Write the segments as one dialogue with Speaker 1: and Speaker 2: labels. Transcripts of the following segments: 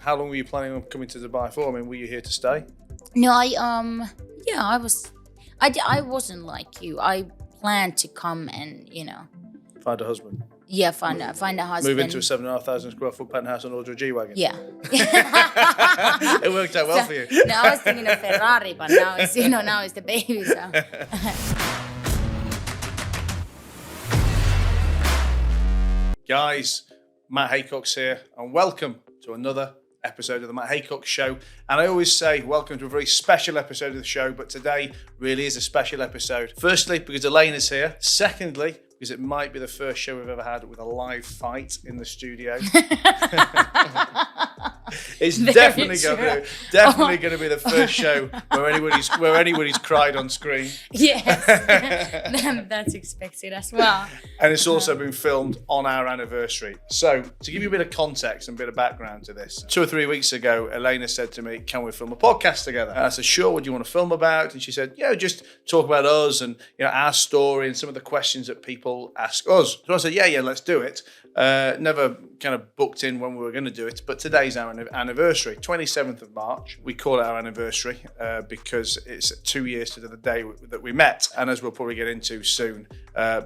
Speaker 1: how long were you planning on coming to Dubai for? I mean, were you here to stay?
Speaker 2: No, I was. I wasn't like you. I planned to come and
Speaker 1: Find a husband.
Speaker 2: Yeah, find a husband.
Speaker 1: Move into a 7,500 square foot penthouse and order a G-Wagon.
Speaker 2: Yeah.
Speaker 1: It worked out well for you.
Speaker 2: No, I was thinking of Ferrari, but now it's the baby. So.
Speaker 1: Guys, Matt Haycox here, and welcome to another episode of the Matt Haycox Show. And I always say welcome to a very special episode of the show, but today really is a special episode. Firstly, because Elena's here. Secondly, because it might be the first show we've ever had with a live fight in the studio. It's definitely going to be the first show where anybody's cried on screen.
Speaker 2: Yes, that's expected as well.
Speaker 1: And it's also been filmed on our anniversary. So to give you a bit of context and a bit of background to this, 2 or 3 weeks ago, Elena said to me, "Can we film a podcast together?" And I said, "Sure. What do you want to film about?" And she said, just talk about us and our story and some of the questions that people ask us. So I said, yeah, let's do it. Never kind of booked in when we were going to do it, but today's our anniversary, 27th of March. We call it our anniversary because it's 2 years to the day that we met. And as we'll probably get into soon,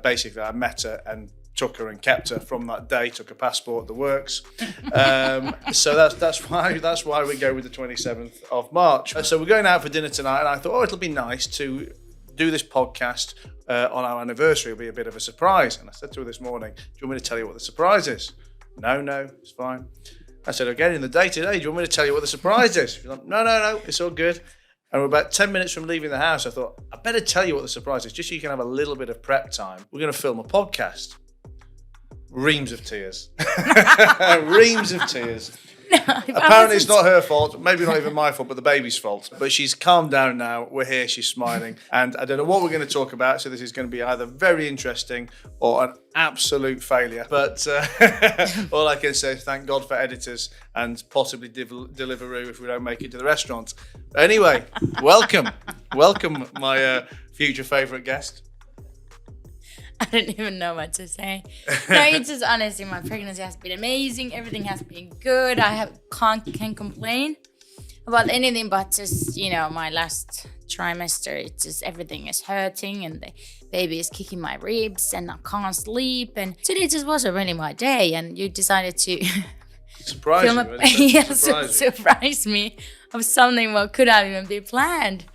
Speaker 1: basically I met her and took her and kept her from that day, took her passport, the works. So that's why we go with the 27th of March. So we're going out for dinner tonight, and I thought, it'll be nice to do this podcast on our anniversary. It'll be a bit of a surprise. And I said to her this morning, "Do you want me to tell you what the surprise is?" No, it's fine. I said, "Again, in the day today, do you want me to tell you what the surprise is?" She's like, no, it's all good. And we're about 10 minutes from leaving the house. I thought, I better tell you what the surprise is, just so you can have a little bit of prep time. We're going to film a podcast. Reams of tears. Reams of tears.
Speaker 2: No,
Speaker 1: apparently it's not her fault, maybe not even my fault, but the baby's fault. But she's calmed down now. We're here, she's smiling. And I don't know what we're going to talk about, so this is going to be either very interesting or an absolute failure. But all I can say is thank God for editors and possibly Deliveroo if we don't make it to the restaurant. Anyway, welcome, my future favourite guest.
Speaker 2: I don't even know what to say. No, it's just honestly, my pregnancy has been amazing. Everything has been good. I can't complain about anything, but just my last trimester, it's just everything is hurting, and the baby is kicking my ribs, and I can't sleep. And today just wasn't really my day, and you decided to surprise me of something what could have even been planned.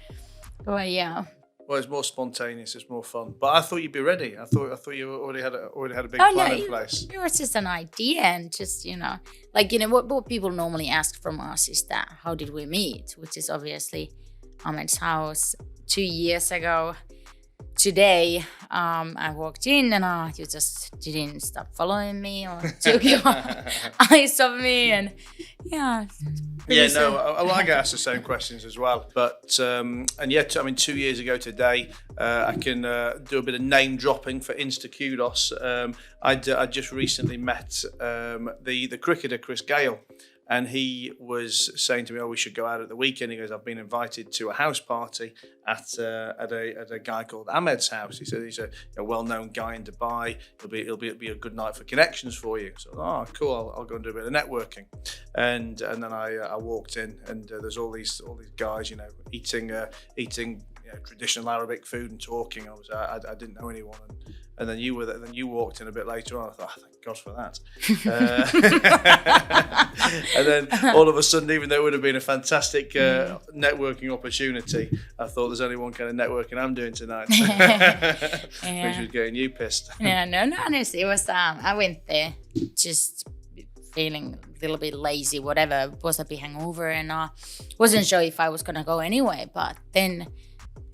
Speaker 2: But yeah.
Speaker 1: Well, it's more spontaneous. It's more fun. But I thought you'd be ready. I thought you already had a big plan in place.
Speaker 2: It was just an idea, and just what people normally ask from us is that how did we meet? Which is obviously Ahmed's house 2 years ago. Today, I walked in and you just didn't stop following me or took your eyes off me, and
Speaker 1: I get asked the same questions as well. But 2 years ago today, I can do a bit of name dropping for Insta Kudos. I just recently met the cricketer Chris Gale. And he was saying to me, we should go out at the weekend. He goes, "I've been invited to a house party at a guy called Ahmed's house." He said he's a well-known guy in Dubai. It'll be a good night for connections for you. So, cool. I'll go and do a bit of networking. And then I walked in, and there's all these guys, eating traditional Arabic food and talking. I didn't know anyone. And then you were there, then you walked in a bit later on. I thought, thank God for that. And then all of a sudden, even though it would have been a fantastic networking opportunity, I thought there's only one kind of networking I'm doing tonight. Which was getting you pissed.
Speaker 2: Yeah, no, honestly, it was, I went there just feeling a little bit lazy, whatever. Was a bit hangover, and wasn't sure if I was going to go anyway, but then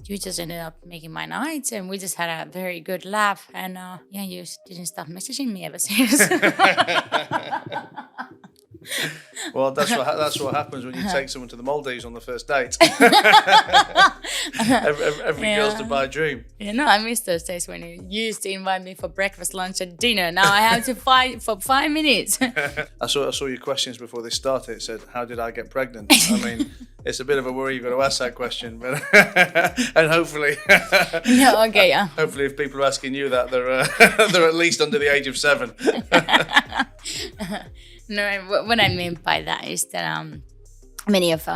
Speaker 2: you just ended up making my night, and we just had a very good laugh, and you didn't stop messaging me ever since.
Speaker 1: Well, that's what happens when you take someone to the Maldives on the first date. Every girl's Dubai dream.
Speaker 2: I miss those days when you used to invite me for breakfast, lunch, and dinner. Now I have to fight for 5 minutes.
Speaker 1: I saw your questions before they started. It said, "How did I get pregnant?" I mean, it's a bit of a worry you've got to ask that question, but and hopefully, hopefully, if people are asking you that, they're at least under the age of 7.
Speaker 2: No, what I mean by that is that many of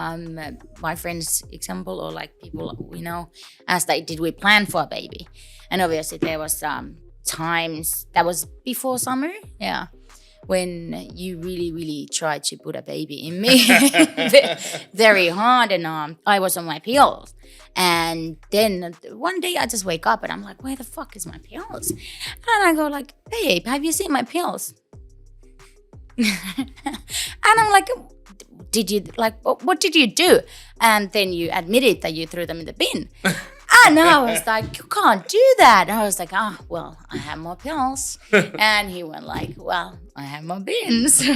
Speaker 2: my friends, example, or like people we know, asked like, did we plan for a baby? And obviously there was times that was before summer, yeah, when you really tried to put a baby in me very hard, and I was on my pills. And then one day I just wake up and I'm like, where the fuck is my pills? And I go like, babe, have you seen my pills? And I'm like, did you like what did you do? And then you admitted that you threw them in the bin. And I was like, you can't do that. And I was like, well, I have more pills. And he went like, well, I have more bins. So,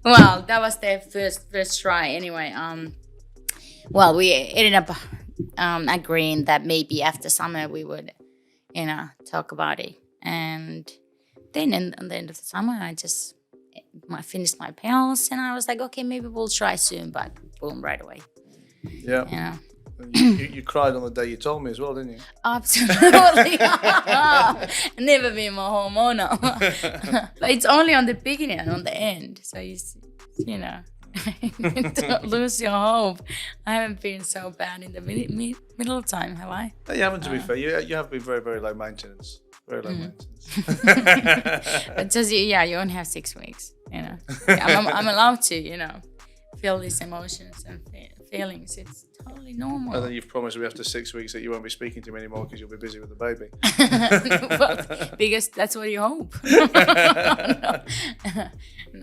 Speaker 2: well, that was the first try anyway. Well, we ended up agreeing that maybe after summer we would, talk about it. And then at the end of the summer, I finished my pills, and I was like, okay, maybe we'll try soon, but boom, right away.
Speaker 1: Yeah. You cried on the day you told me as well, didn't you?
Speaker 2: Absolutely. Never been more hormonal. But it's only on the beginning and on the end. So don't lose your hope. I haven't been so bad in the middle time, have I?
Speaker 1: You haven't, to be fair. You have been very, very low maintenance. Very low maintenance.
Speaker 2: But just, you only have 6 weeks, I'm allowed to, feel these emotions and feelings. It's totally normal.
Speaker 1: And then you've promised me after 6 weeks that you won't be speaking to me anymore because you'll be busy with the baby.
Speaker 2: Well, because that's what you hope. No,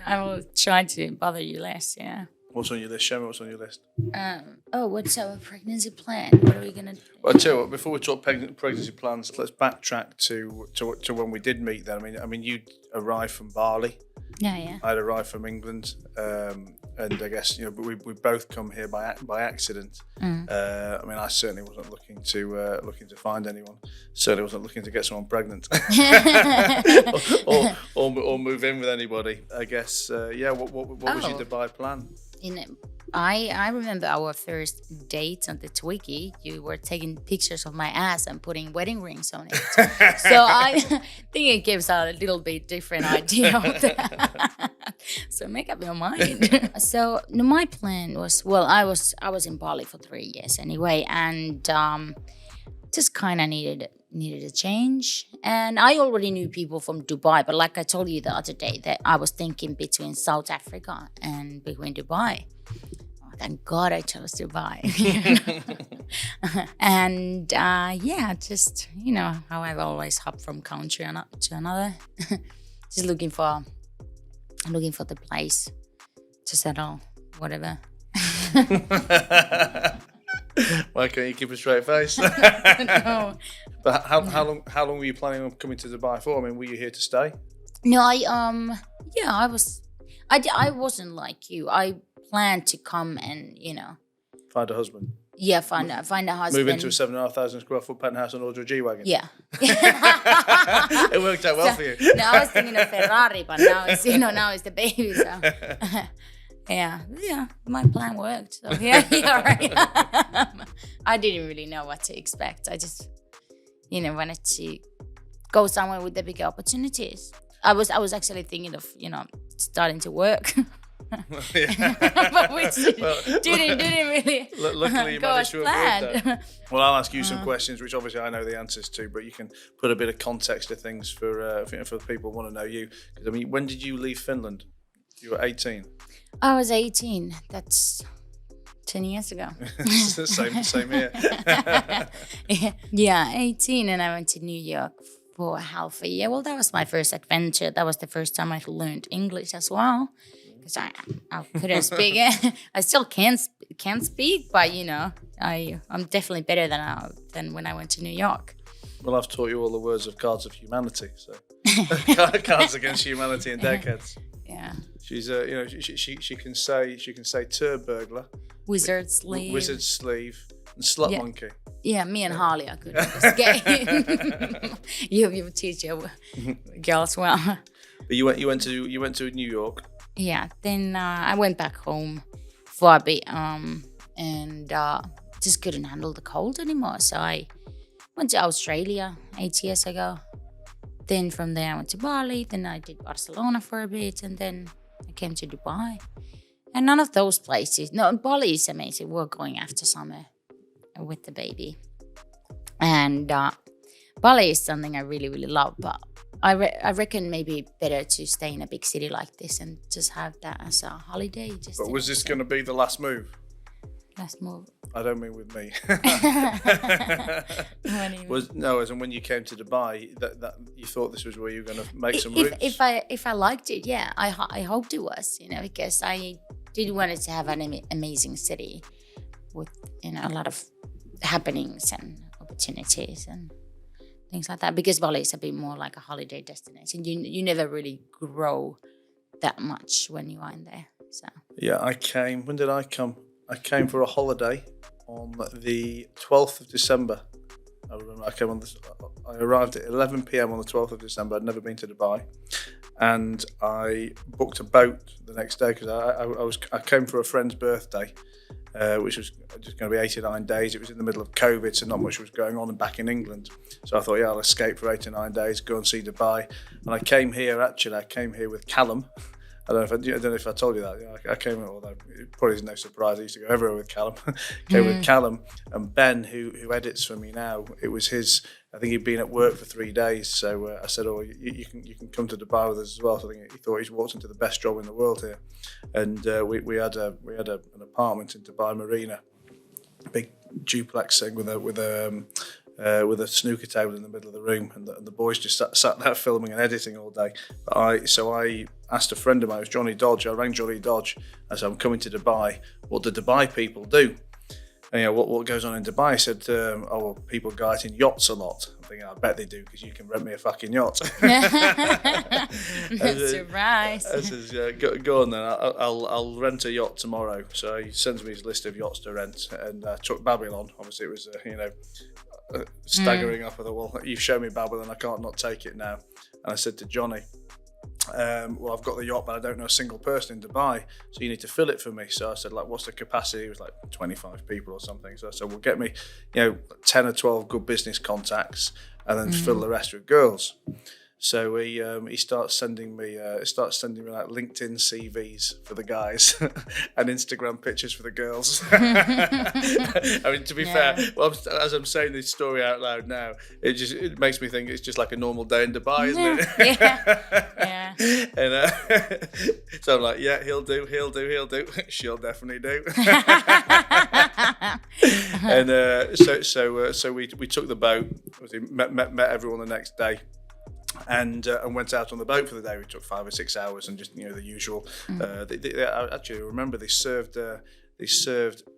Speaker 2: I will try to bother you less, yeah.
Speaker 1: What's on your list? Show me what's on your list.
Speaker 2: What's our pregnancy plan? What are we going to do?
Speaker 1: Well, I'll tell you what, before we talk pregnancy plans, let's backtrack to when we did meet then. I mean, you arrived from Bali.
Speaker 2: Yeah.
Speaker 1: I'd arrived from England, and I guess we both come here by accident. I mean, I certainly wasn't looking to find anyone. Certainly wasn't looking to get someone pregnant, or move in with anybody. I guess. What was your Dubai plan?
Speaker 2: I remember our first date on the Twiggy. You were taking pictures of my ass and putting wedding rings on it. So I think it gives a little bit different idea of that. So make up your mind. So my plan was, well, I was in Bali for 3 years anyway, and just kind of needed a change. And I already knew people from Dubai, but like I told you the other day, that I was thinking between South Africa and between Dubai. Thank God I chose Dubai. And just how I've always hopped from country to another, just looking for the place to settle, whatever.
Speaker 1: Why can't you keep a straight face?
Speaker 2: No.
Speaker 1: But how long were you planning on coming to Dubai for? I mean, were you here to stay?
Speaker 2: No, I was. I wasn't like you. I planned to come and
Speaker 1: Find a husband.
Speaker 2: Yeah, find a husband.
Speaker 1: Move into a 7,500 square foot penthouse and order a G-Wagon.
Speaker 2: Yeah.
Speaker 1: It worked out well for you.
Speaker 2: No, I was thinking of Ferrari, but now it's the baby. So. Yeah, my plan worked. So yeah, right. I didn't really know what to expect. I just, wanted to go somewhere with the bigger opportunities. I was actually thinking of, starting to work. But which didn't really
Speaker 1: luckily you
Speaker 2: go as
Speaker 1: managed to avoid
Speaker 2: planned.
Speaker 1: that. Well, I'll ask you some questions, which obviously I know the answers to, but you can put a bit of context to things for people who want to know you. Because I mean, when did you leave Finland? You were 18.
Speaker 2: I was 18. That's 10 years ago.
Speaker 1: same here.
Speaker 2: Yeah, 18, and I went to New York for half a year. Well, that was my first adventure. That was the first time I learned English as well, because I couldn't speak it. I still can't speak, but I'm definitely better than when I went to New York.
Speaker 1: Well, I've taught you all the words of Cards of Humanity, so Cards Against Humanity and Deckheads.
Speaker 2: Yeah.
Speaker 1: She's she can say turd burglar,
Speaker 2: wizard sleeve,
Speaker 1: and slut monkey.
Speaker 2: Yeah, me and Harley are good at this game. you teach your girls well. But
Speaker 1: you went to New York.
Speaker 2: Yeah. Then I went back home for a bit, and just couldn't handle the cold anymore. So I went to Australia 8 years ago. then from there I went to Bali, then I did Barcelona for a bit, and then I came to Dubai. And none of those places, no, Bali is amazing. We're going after summer with the baby. And Bali is something I really, really love, but I reckon maybe better to stay in a big city like this and just have that as a holiday.
Speaker 1: But was this going to be the last move?
Speaker 2: Last move?
Speaker 1: I don't mean with me.
Speaker 2: What do you mean?
Speaker 1: No, as in when you came to Dubai, that you thought this was where you were going to make some roots?
Speaker 2: If I liked it, yeah, I hoped it was, because I did want it to have an amazing city with, a lot of happenings and opportunities and things like that, because Bali is a bit more like a holiday destination. You never really grow that much when you are in there. So
Speaker 1: yeah, I came. When did I come? I came for a holiday on the 12th of December. I remember I arrived at 11 p.m. on the 12th of December. I'd never been to Dubai, and I booked a boat the next day because I came for a friend's birthday, which was just going to be 89 days. It was in the middle of COVID, so not much was going on back in England. So I thought, yeah, I'll escape for 89 days, go and see Dubai. And I came here with Callum. I don't know if I told you that. I came, although it probably is no surprise. I used to go everywhere with Callum. With Callum and Ben, who edits for me now. It was his. I think he'd been at work for 3 days, so I said, "Oh, you can come to Dubai with us as well." So I think he thought he's walked into the best job in the world here, and we had an apartment in Dubai Marina, a big duplex thing with a snooker table in the middle of the room, and the boys just sat there filming and editing all day. But I asked a friend of mine, it was Johnny Dodge. I rang Johnny Dodge. I said, I'm coming to Dubai. What do Dubai people do? And what goes on in Dubai? He said, people go out in yachts a lot. I'm thinking, I bet they do, because you can rent me a fucking yacht.
Speaker 2: Surprise.
Speaker 1: I says, yeah, go on then. I'll rent a yacht tomorrow. So he sends me his list of yachts to rent, and I took Babylon. Obviously, it was staggering up. I thought, well, you've shown me Babylon, I can't not take it now. And I said to Johnny, well, I've got the yacht, but I don't know a single person in Dubai, so you need to fill it for me. So I said, like, what's the capacity? It was like 25 people or something. So I said, well, get me 10 or 12 good business contacts, and then fill the rest with girls. So he starts sending me like LinkedIn CVs for the guys and Instagram pictures for the girls. I mean, to be fair, well, as I'm saying this story out loud now, it makes me think it's just like a normal day in Dubai, isn't it?
Speaker 2: Yeah.
Speaker 1: And so I'm like, yeah, he'll do. She'll definitely do. And so we took the boat. Met everyone the next day. And went out on the boat for the day. We took 5 or 6 hours, and just the usual. I actually remember they served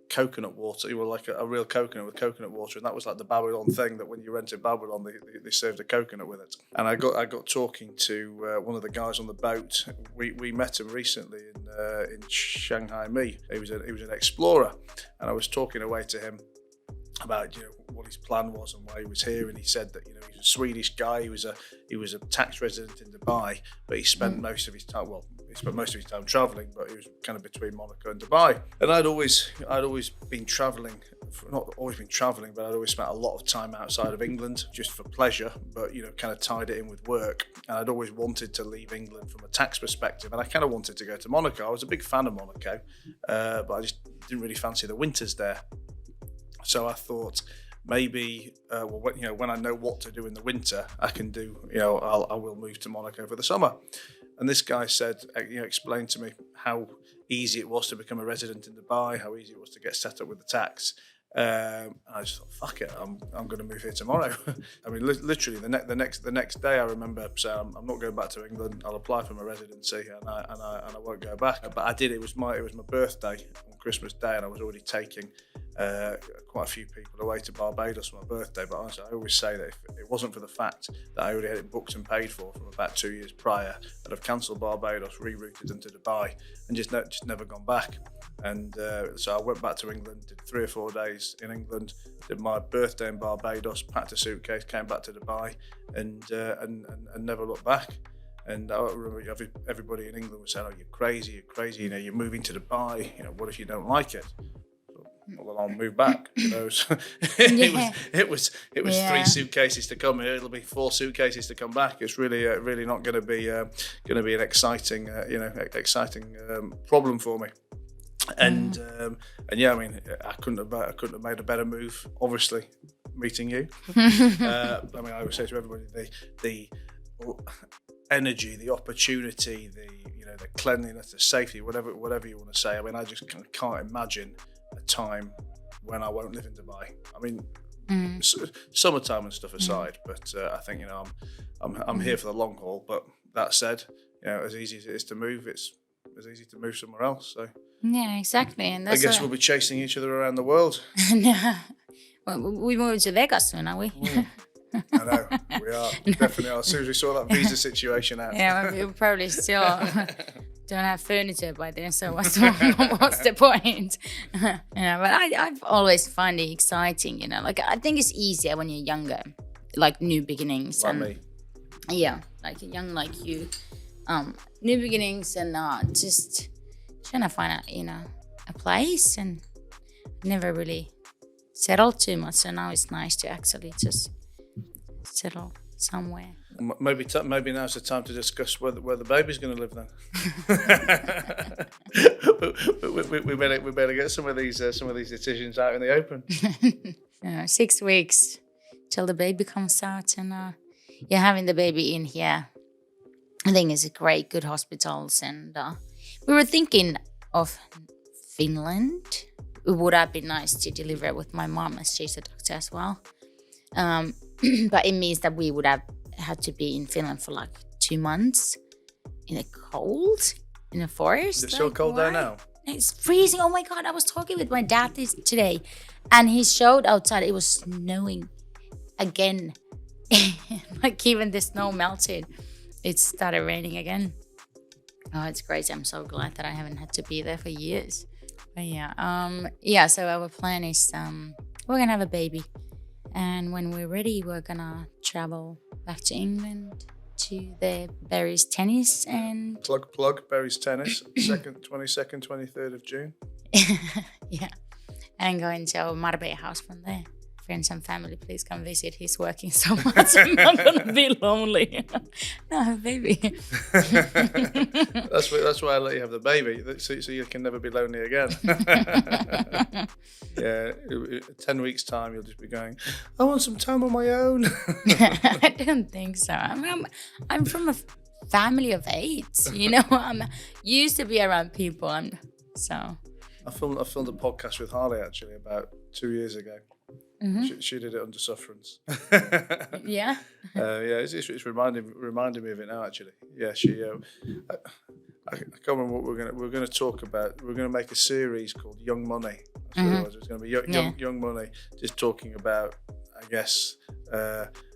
Speaker 1: coconut water. You were like a real coconut with coconut water, and that was like the Babylon thing. That when you rented Babylon, they served a coconut with it. And I got talking to one of the guys on the boat. We met him recently in Shanghai. He was an explorer, and I was talking away to him about what his plan was and why he was here, and he said that he's a Swedish guy. He was a tax resident in Dubai, but he spent most of his time traveling, but he was kind of between Monaco and Dubai. And I'd always been traveling, not always been traveling, but I'd always spent a lot of time outside of England just for pleasure, but kind of tied it in with work. And I'd always wanted to leave England from a tax perspective, and I kind of wanted to go to Monaco. I was a big fan of Monaco, but I just didn't really fancy the winters there. So I thought maybe, when I know what to do in the winter, I can do, I will move to Monaco for the summer. And this guy said, explained to me how easy it was to become a resident in Dubai, how easy it was to get set up with the tax. And I just thought, fuck it, I'm going to move here tomorrow. I mean, literally the next day, I remember saying, I'm not going back to England. I'll apply for my residency, and I won't go back. But I did. It was my birthday on Christmas Day, and I was already taking quite a few people away to Barbados for my birthday. But honestly, I always say that if it wasn't for the fact that I already had it booked and paid for from about 2 years prior, I'd have cancelled Barbados, rerouted into Dubai, and just never gone back. And so I went back to England, did 3 or 4 days in England, did my birthday in Barbados, packed a suitcase, came back to Dubai, and never looked back. And I remember everybody in England was saying, "Oh, you're crazy! You're moving to Dubai. What if you don't like it?" well, I'll move back. So it was 3 suitcases to come here. It'll be 4 suitcases to come back. It's really not going to be an exciting problem for me. And yeah, I mean, I couldn't have made a better move. Obviously, meeting you. I mean, I would say to everybody, the energy, the opportunity, the cleanliness, the safety, whatever you want to say. I mean, I just can't imagine a time when I won't live in Dubai. I mean, summertime and stuff aside, but I think I'm here for the long haul. But that said, as easy as it is to move, it's as easy to move somewhere else. So
Speaker 2: yeah, exactly. And
Speaker 1: I guess we'll be chasing each other around the world.
Speaker 2: No, well, we moved to Vegas soon, are we?
Speaker 1: I know, we are. Definitely are. As soon as we saw that visa situation out.
Speaker 2: Yeah, we probably still don't have furniture by then, so what's the point? But I've always found it exciting, like I think it's easier when you're younger, like new beginnings.
Speaker 1: Like me.
Speaker 2: Yeah, like young like you. New beginnings and just trying to find out, a place, and never really settled too much, so now it's nice to actually just settle somewhere.
Speaker 1: Maybe now's the time to discuss where the baby's going to live then. we better get some of these decisions out in the open.
Speaker 2: 6 weeks till the baby comes out, and you're having the baby in here. I think it's good hospitals, and we were thinking of Finland. It would have been nice to deliver with my mom, as she's a doctor as well. But it means that we would have had to be in Finland for like 2 months in the cold, in the forest.
Speaker 1: Is it still cold there now?
Speaker 2: It's freezing. Oh my God, I was talking with my dad today, and he showed outside it was snowing again. Like even the snow melted. It started raining again. Oh, it's crazy. I'm so glad that I haven't had to be there for years. But yeah, so our plan is we're going to have a baby. And when we're ready, we're going to travel back to England to the Berries tennis and...
Speaker 1: Plug, Berries tennis, 22nd, 23rd of June.
Speaker 2: Yeah, and going to our Marbella house from there. Friends and family, please come visit. He's working so much. I'm not gonna be lonely. No, I have a baby.
Speaker 1: That's why I let you have the baby, so you can never be lonely again. Yeah, 10 weeks time, you'll just be going, I want some time on my own.
Speaker 2: I don't think so. I'm from a family of 8. I'm used to be around people. I
Speaker 1: filmed a podcast with Harley actually about 2 years ago. Mm-hmm. She did it under sufferance.
Speaker 2: Yeah.
Speaker 1: It's reminding me of it now. Actually, yeah. She. I can't remember what we're gonna talk about. We're gonna make a series called Young Money. That's what it was. It's gonna be Young Money, just talking about, I guess,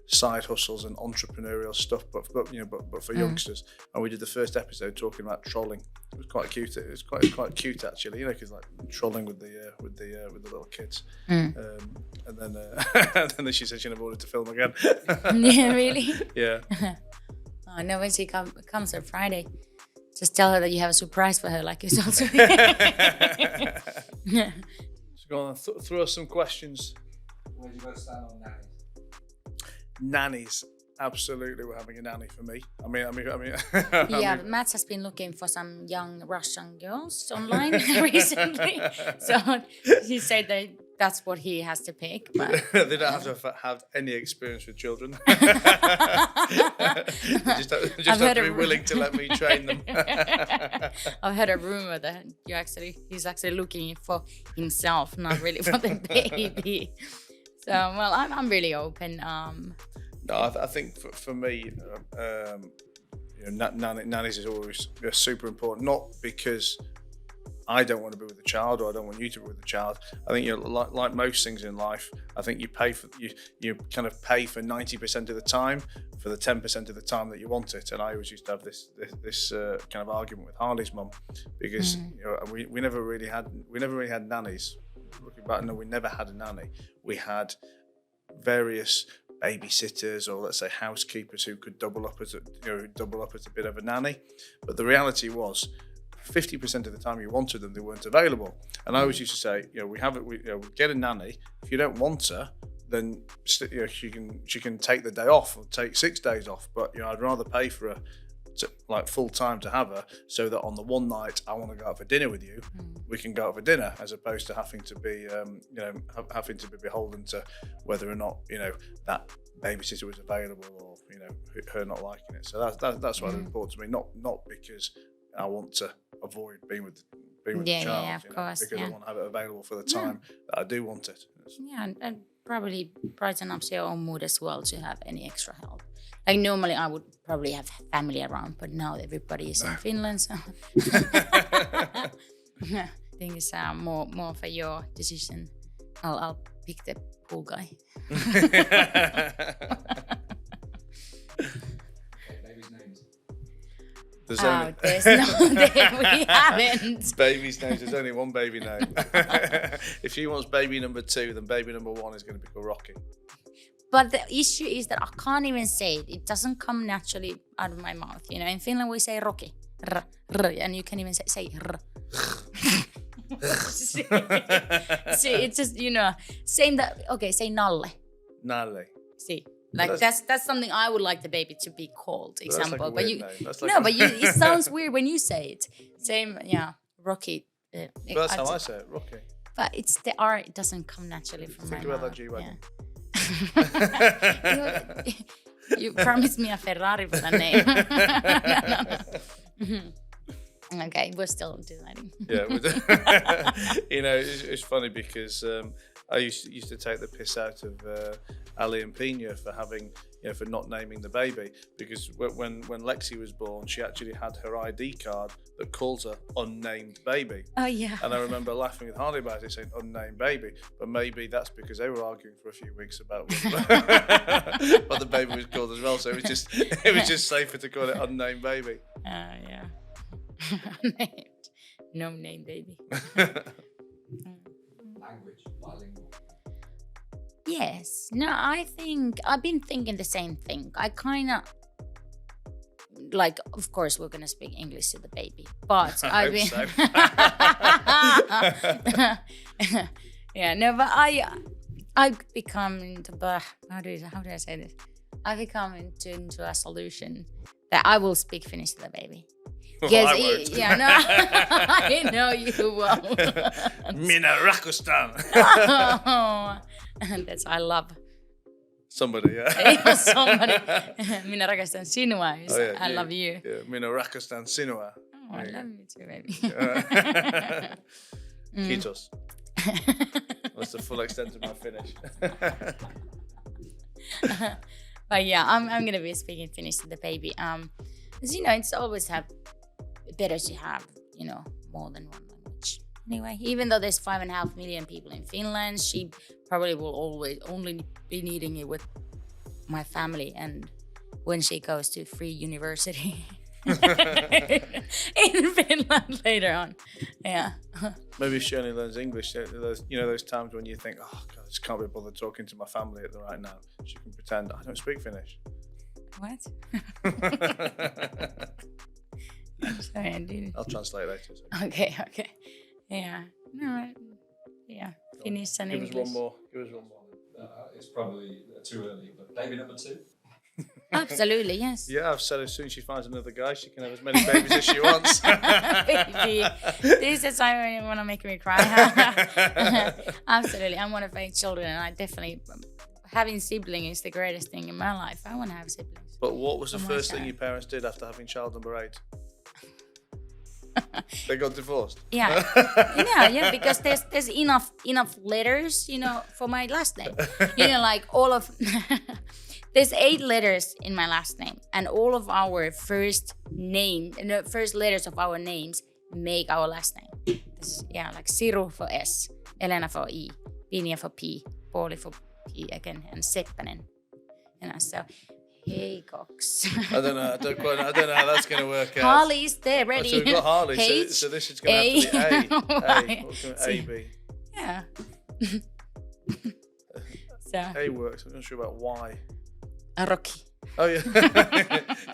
Speaker 1: side hustles and entrepreneurial stuff, but for youngsters. And we did the first episode talking about trolling. It was quite cute. It was quite cute actually, because like trolling with the little kids. And then she said she never wanted to film again.
Speaker 2: Yeah, really?
Speaker 1: Yeah.
Speaker 2: Oh no, when she comes on Friday, just tell her that you have a surprise for her, like it's also.
Speaker 1: Yeah. So go on, throw us some questions.
Speaker 3: Where do you guys stand on nannies?
Speaker 1: Nannies, absolutely, we're having a nanny for me. I mean.
Speaker 2: Yeah, Matt has been looking for some young Russian girls online recently, so he said that that's what he has to pick. But
Speaker 1: they don't have to have any experience with children. just have to be willing to let me train them.
Speaker 2: I've heard a rumor that he's actually looking for himself, not really for the baby. So, well, I'm really open.
Speaker 1: No, I think for me, nannies is always super important. Not because I don't want to be with a child, or I don't want you to be with a child. I think like most things in life, I think you kind of pay for 90% of the time for the 10% of the time that you want it. And I always used to have this kind of argument with Harley's mum, because we never really had nannies. Looking back, no, we never had a nanny. We had various babysitters, or let's say housekeepers, who could double up as a bit of a nanny. But the reality was, 50% of the time you wanted them, they weren't available. And I always used to say, we get a nanny. If you don't want her, then she can take the day off or take 6 days off. But I'd rather pay for her full time to have her, so that on the one night I want to go out for dinner with you, we can go out for dinner, as opposed to having to be beholden to whether or not that babysitter was available, or her not liking it. So that's why they're important to me. Not because I want to avoid being with the child,
Speaker 2: of course,
Speaker 1: because I want to have it available for the time that I do want it.
Speaker 2: Yeah, and probably brighten up your own mood as well to have any extra help. Like normally I would probably have family around, but now everybody is in Finland, so I think it's more for your decision. I'll pick the pool guy.
Speaker 3: Baby's names.
Speaker 1: There's
Speaker 2: we haven't.
Speaker 1: Baby's names. There's only one baby name. If she wants baby number 2, then baby number 1 is going to be called Rocky.
Speaker 2: But the issue is that I can't even say it. It doesn't come naturally out of my mouth. In Finland we say Rocky, and you can even say r. See, it's just same that. Okay, say Nalle.
Speaker 1: Nalle.
Speaker 2: See, that's something I would like the baby to be called. Example,
Speaker 1: but
Speaker 2: it sounds weird when you say it. Same, Rocky.
Speaker 1: That's how I say it, Rocky.
Speaker 2: But it's the R. It doesn't come naturally from my mouth.
Speaker 1: Think about that G-Wagon.
Speaker 2: You promised me a Ferrari for the name. Okay, we're still deciding.
Speaker 1: Yeah, it's funny because I used to take the piss out of Ali and Pina for having, for not naming the baby, because when Lexi was born, she actually had her ID card that calls her unnamed baby.
Speaker 2: Oh yeah.
Speaker 1: And I remember laughing with Harley about it, saying unnamed baby, but maybe that's because they were arguing for a few weeks about what the baby was called as well. So it was just safer to call it unnamed baby.
Speaker 2: Yeah. No name baby.
Speaker 3: Language, bilingual.
Speaker 2: Yes. No, I've been thinking the same thing. I kind of of course we're gonna speak English to the baby, but I've been.
Speaker 1: So.
Speaker 2: Yeah, no, but I've become into how do I say this? I've become into a solution that I will speak Finnish to the baby.
Speaker 1: Yes,
Speaker 2: I know you won't.
Speaker 1: Minä rakastan.
Speaker 2: That's I love.
Speaker 1: Somebody, yeah.
Speaker 2: Somebody. Minä rakastan sinua. I love you.
Speaker 1: Yeah. Minä rakastan sinua.
Speaker 2: Oh, I love you too, baby.
Speaker 1: Kiitos. That's the full extent of my Finnish.
Speaker 2: But yeah, I'm gonna be speaking Finnish to the baby. Because it's always better to have more than one language. Anyway, even though there's 5.5 million people in Finland, she probably will always only be needing it with my family and when she goes to free university in Finland later on. Yeah.
Speaker 1: Maybe she only learns English. Those times when you think, oh God, I just can't be bothered talking to my family at the right now. She can pretend I don't speak Finnish.
Speaker 2: What? I'm sorry, I didn't.
Speaker 1: I'll translate later. So.
Speaker 2: Okay. Yeah. No, yeah. Finnish and English.
Speaker 1: Give us one more.
Speaker 3: It's probably too early, but baby number 2?
Speaker 2: Absolutely, yes.
Speaker 1: Yeah, I've said as soon as she finds another guy, she can have as many babies as she wants.
Speaker 2: Baby, this is why you want to make me cry. Absolutely, I want to make children, and I definitely having siblings is the greatest thing in my life. I want to have siblings.
Speaker 1: But what was the first thing your parents did after having child number 8? They got divorced.
Speaker 2: Yeah, because there's enough letters, for my last name. All of there's 8 letters in my last name, and all of our first letters of our names make our last name. Siru for S, Elena for E, Pinja for P, Pauli for P again, and Seppänen. So Haycox.
Speaker 1: I don't know how that's going to work out.
Speaker 2: Harley is there, ready.
Speaker 1: So we've got Harley, so this is going to have to be A. What's going to A be?
Speaker 2: Yeah.
Speaker 1: A works. I'm not sure about Y.
Speaker 2: Rocky.
Speaker 1: Oh yeah.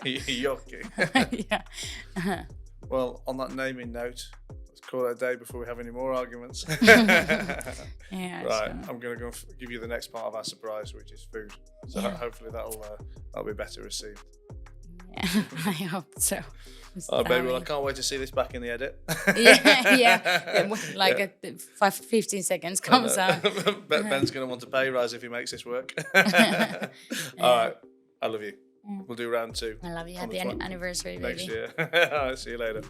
Speaker 1: Yoki.
Speaker 2: Yeah.
Speaker 1: Well, on that naming note, let's call it a day before we have any more arguments.
Speaker 2: Yeah.
Speaker 1: Right,
Speaker 2: So.
Speaker 1: I'm going to go give you the next part of our surprise, which is food. So hopefully that'll be better received.
Speaker 2: Yeah, I hope so.
Speaker 1: Oh, baby, well, I can't wait to see this back in the edit.
Speaker 2: yeah. Like at 15 seconds comes out.
Speaker 1: Ben's going to want a pay rise if he makes this work. All right, I love you. We'll do round 2.
Speaker 2: I love you. Happy anniversary, baby.
Speaker 1: Next year. All right, see you later.